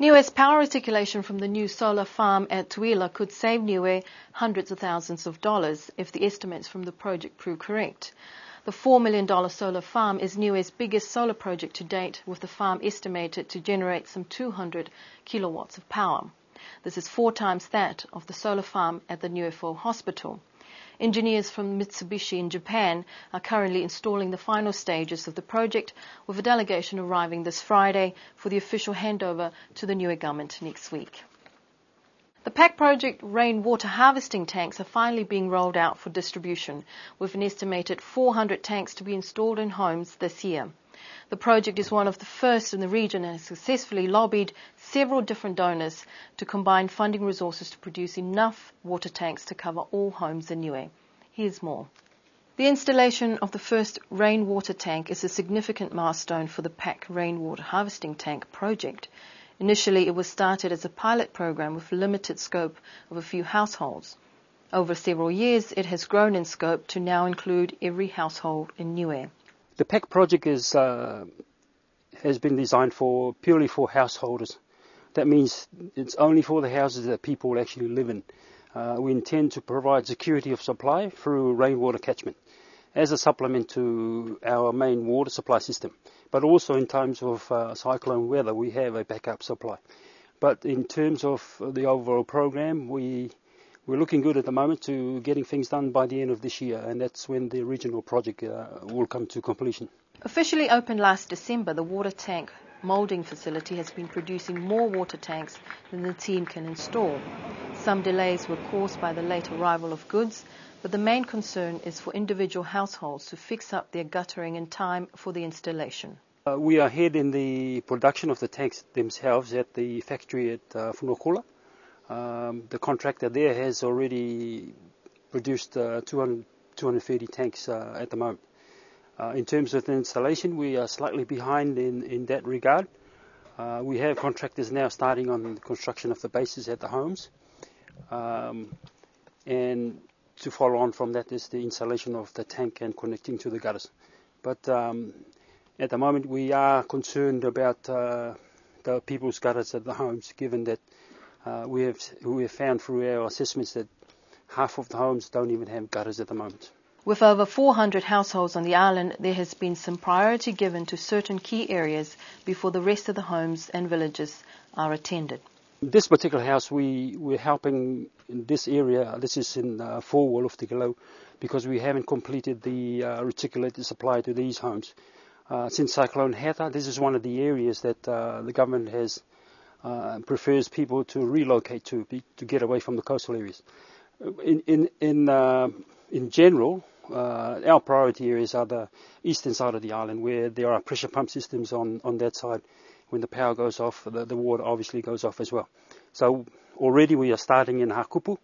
Niue's power articulation from the new solar farm at Tuila could save Niue hundreds of thousands of dollars if the estimates from the project prove correct. The $4 million solar farm is Niue's biggest solar project to date, with the farm estimated to generate some 200 kilowatts of power. This is 4 times that of the solar farm at the Niue Hospital. Engineers from Mitsubishi in Japan are currently installing the final stages of the project, with a delegation arriving this Friday for the official handover to the Niue government next week. The PAC project rainwater harvesting tanks are finally being rolled out for distribution, with an estimated 400 tanks to be installed in homes this year. The project is one of the first in the region and has successfully lobbied several different donors to combine funding resources to produce enough water tanks to cover all homes in Niue. Here's more. The installation of the first rainwater tank is a significant milestone for the PAC rainwater harvesting tank project. Initially, it was started as a pilot program with limited scope of a few households. Over several years, it has grown in scope to now include every household in Niue. The PAC project has been designed purely for householders. That means it's only for the houses that people actually live in. We intend to provide security of supply through rainwater catchment as a supplement to our main water supply system. But also in times of cyclone weather, we have a backup supply. But in terms of the overall program, we're looking good at the moment to getting things done by the end of this year, and that's when the regional project will come to completion. Officially opened last December, the water tank moulding facility has been producing more water tanks than the team can install. Some delays were caused by the late arrival of goods, but the main concern is for individual households to fix up their guttering in time for the installation. We are ahead in the production of the tanks themselves at the factory at Whunokola. The contractor there has already produced 230 tanks at the moment. In terms of the installation, we are slightly behind in that regard. We have contractors now starting on the construction of the bases at the homes. And to follow on from that is the installation of the tank and connecting to the gutters. But at the moment, we are concerned about the people's gutters at the homes, given that we have found through our assessments that half of the homes don't even have gutters at the moment. With over 400 households on the island, there has been some priority given to certain key areas before the rest of the homes and villages are attended. This particular house, we're helping in this area. This is in Forwall of Te Kilo, because we haven't completed the reticulated supply to these homes. Since Cyclone Heta, this is one of the areas that the government has prefers people to relocate to get away from the coastal areas. In general, our priority areas are the eastern side of the island, where there are pressure pump systems on that side. When the power goes off, the water obviously goes off as well. So already we are starting in Hakupu,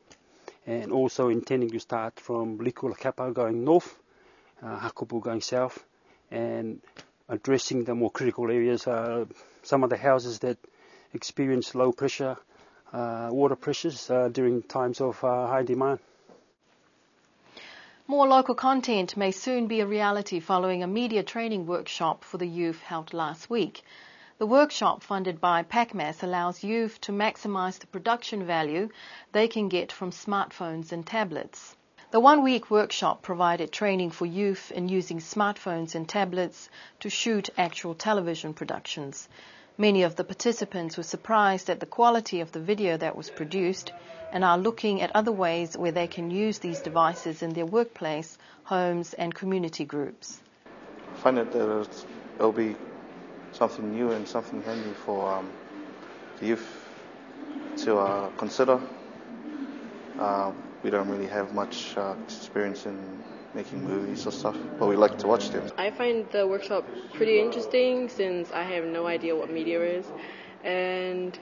and also intending to start from Likulakapa going north, Hakupu going south, and addressing the more critical areas. Some of the houses that experience low pressure water pressures during times of high demand. More local content may soon be a reality following a media training workshop for the youth held last week. The workshop, funded by PACMAS, allows youth to maximise the production value they can get from smartphones and tablets. The one-week workshop provided training for youth in using smartphones and tablets to shoot actual television productions. Many of the participants were surprised at the quality of the video that was produced and are looking at other ways where they can use these devices in their workplace, homes and community groups. I find that it'll be something new and something handy for the youth to consider. We don't really have much experience in making movies or stuff, but we like to watch them. I find the workshop pretty interesting since I have no idea what media is, and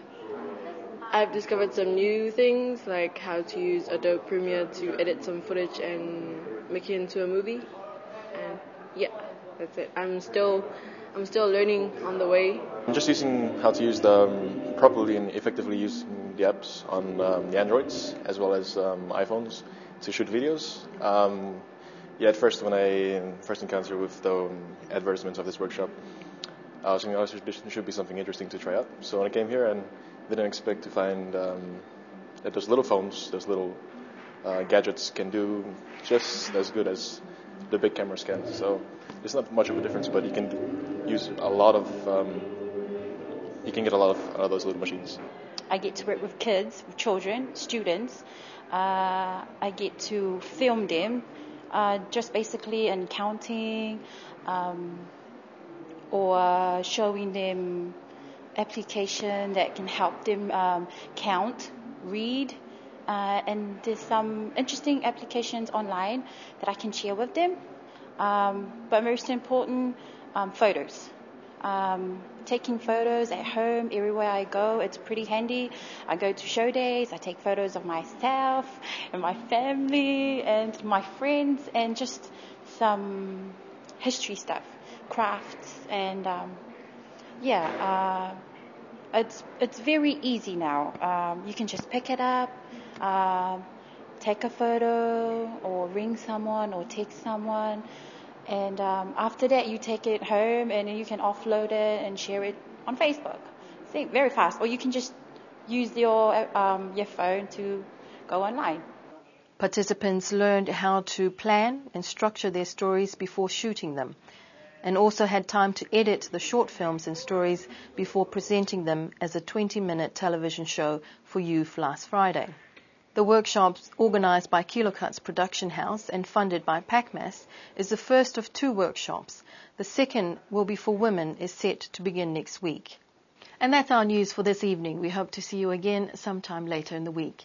I've discovered some new things like how to use Adobe Premiere to edit some footage and make it into a movie. And yeah, that's it. I'm still learning on the way. I'm just using how to use them properly and effectively using the apps on the Androids as well as iPhones to shoot videos. At first when I first encountered with the advertisements of this workshop, I was thinking, this should be something interesting to try out. So when I came here and didn't expect to find that those little phones, those little gadgets can do just as good as the big cameras can. So it's not much of a difference, but you can use a lot of, you can get a lot of out of those little machines. I get to work with kids, with children, students. I get to film them, just basically in counting, or showing them application that can help them count, read, and there's some interesting applications online that I can share with them. But most important, photos. Taking photos at home, everywhere I go, it's pretty handy. I go to show days, I take photos of myself and my family and my friends, and just some history stuff, crafts, and it's very easy now. You can just pick it up, take a photo, or ring someone, or text someone. And after that, you take it home and you can offload it and share it on Facebook. See, very fast. Or you can just use your phone to go online. Participants learned how to plan and structure their stories before shooting them, and also had time to edit the short films and stories before presenting them as a 20-minute television show for youth last Friday. The workshops, organised by Kilocut's production house and funded by PACMAS, is the first of 2 workshops. The second will be for women, is set to begin next week. And that's our news for this evening. We hope to see you again sometime later in the week.